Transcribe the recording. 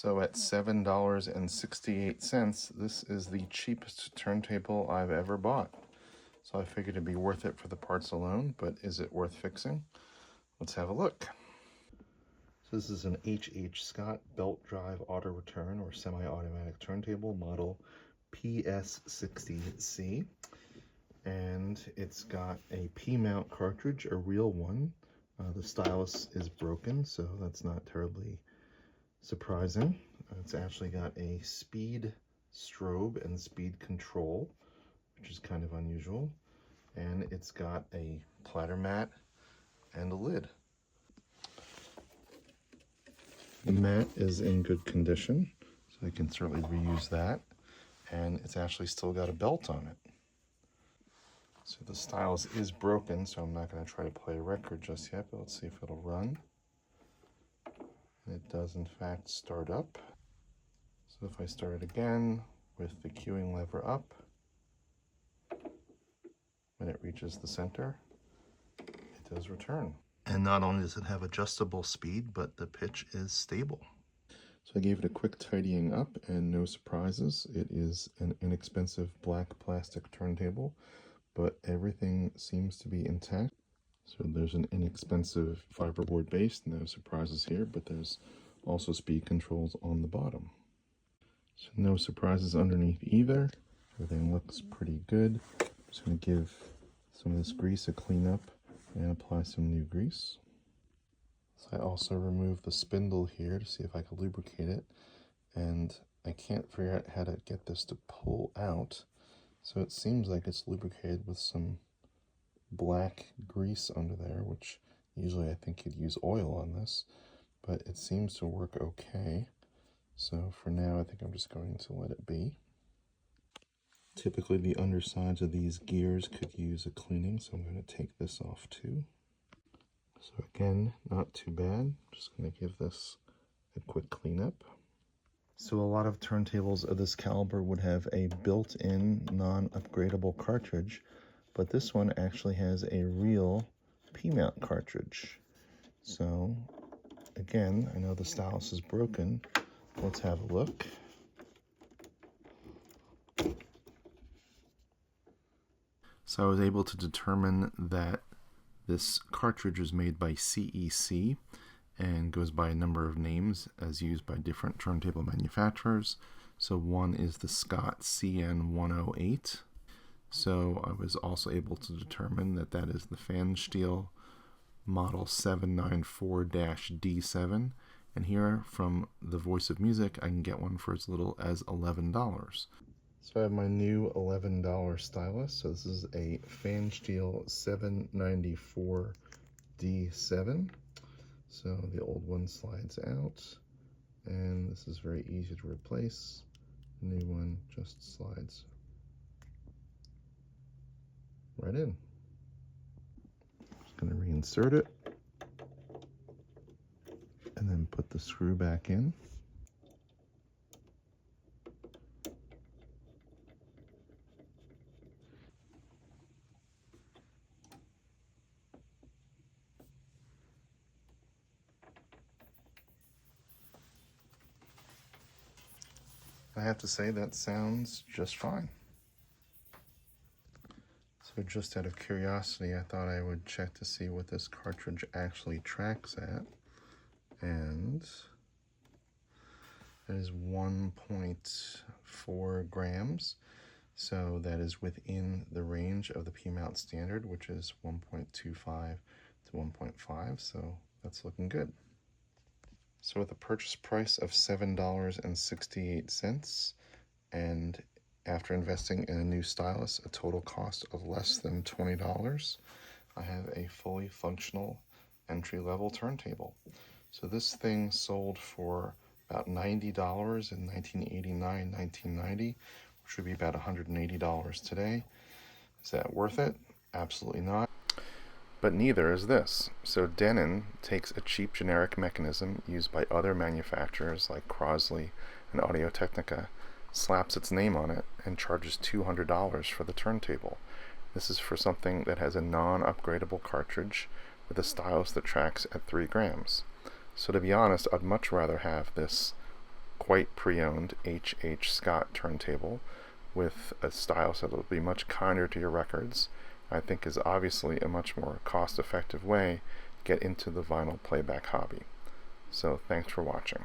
So at $7.68, this is the cheapest turntable I've ever bought. So I figured it'd be worth it for the parts alone, but is it worth fixing? Let's have a look. So this is an H.H. Scott belt drive auto return or semi-automatic turntable model PS60C. And it's got a P-mount cartridge, a real one. The stylus is broken, so that's not terribly surprising. It's actually got a speed strobe and speed control, which is kind of unusual. And it's got a platter mat and a lid. The mat is in good condition, so I can certainly reuse that. And it's actually still got a belt on it. So the stylus is broken, so I'm not going to try to play a record just yet, but let's see if it'll run. It does in fact start up. So if I start it again with the cueing lever up, when it reaches the center, it does return. And not only does it have adjustable speed, but the pitch is stable. So I gave it a quick tidying up and no surprises. It is an inexpensive black plastic turntable, but everything seems to be intact. So there's an inexpensive fiberboard base, no surprises here, but there's also speed controls on the bottom. So no surprises underneath either. Everything looks pretty good. I'm just going to give some of this grease a clean up and apply some new grease. So I also removed the spindle here to see if I could lubricate it, and I can't figure out how to get this to pull out. So it seems like it's lubricated with some black grease under there, which usually I think you'd use oil on this, but it seems to work okay. So for now, I think I'm just going to let it be. Typically the undersides of these gears could use a cleaning, so I'm going to take this off too. So again, not too bad. Just going to give this a quick cleanup. So a lot of turntables of this caliber would have a built-in non-upgradable cartridge, but this one actually has a real P-mount cartridge. So again, I know the stylus is broken. Let's have a look. So I was able to determine that this cartridge is made by CEC and goes by a number of names as used by different turntable manufacturers. So one is the Scott CN108. So I was also able to determine that that is the Fansteel model 794-D7. And here from the Voice of Music, I can get one for as little as $11. So I have my new $11 stylus. So this is a Fansteel 794-D7. So the old one slides out, and this is very easy to replace. The new one just slides right in. Just going to reinsert it, and then put the screw back in. I have to say that sounds just fine. So just out of curiosity, I thought I would check to see what this cartridge actually tracks at. And that is 1.4 grams. So that is within the range of the P-mount standard, which is 1.25 to 1.5. So that's looking good. So with a purchase price of $7.68, and after investing in a new stylus, a total cost of less than $20, I have a fully functional entry-level turntable. So this thing sold for about $90 in 1989, 1990, which would be about $180 today. Is that worth it? Absolutely not. But neither is this. So Denon takes a cheap generic mechanism used by other manufacturers like Crosley and Audio-Technica, slaps its name on it, and charges $200 for the turntable. This is for something that has a non-upgradable cartridge with a stylus that tracks at 3 grams. So to be honest, I'd much rather have this quite pre-owned H.H. Scott turntable with a stylus that will be much kinder to your records, I think is obviously a much more cost-effective way to get into the vinyl playback hobby. So thanks for watching.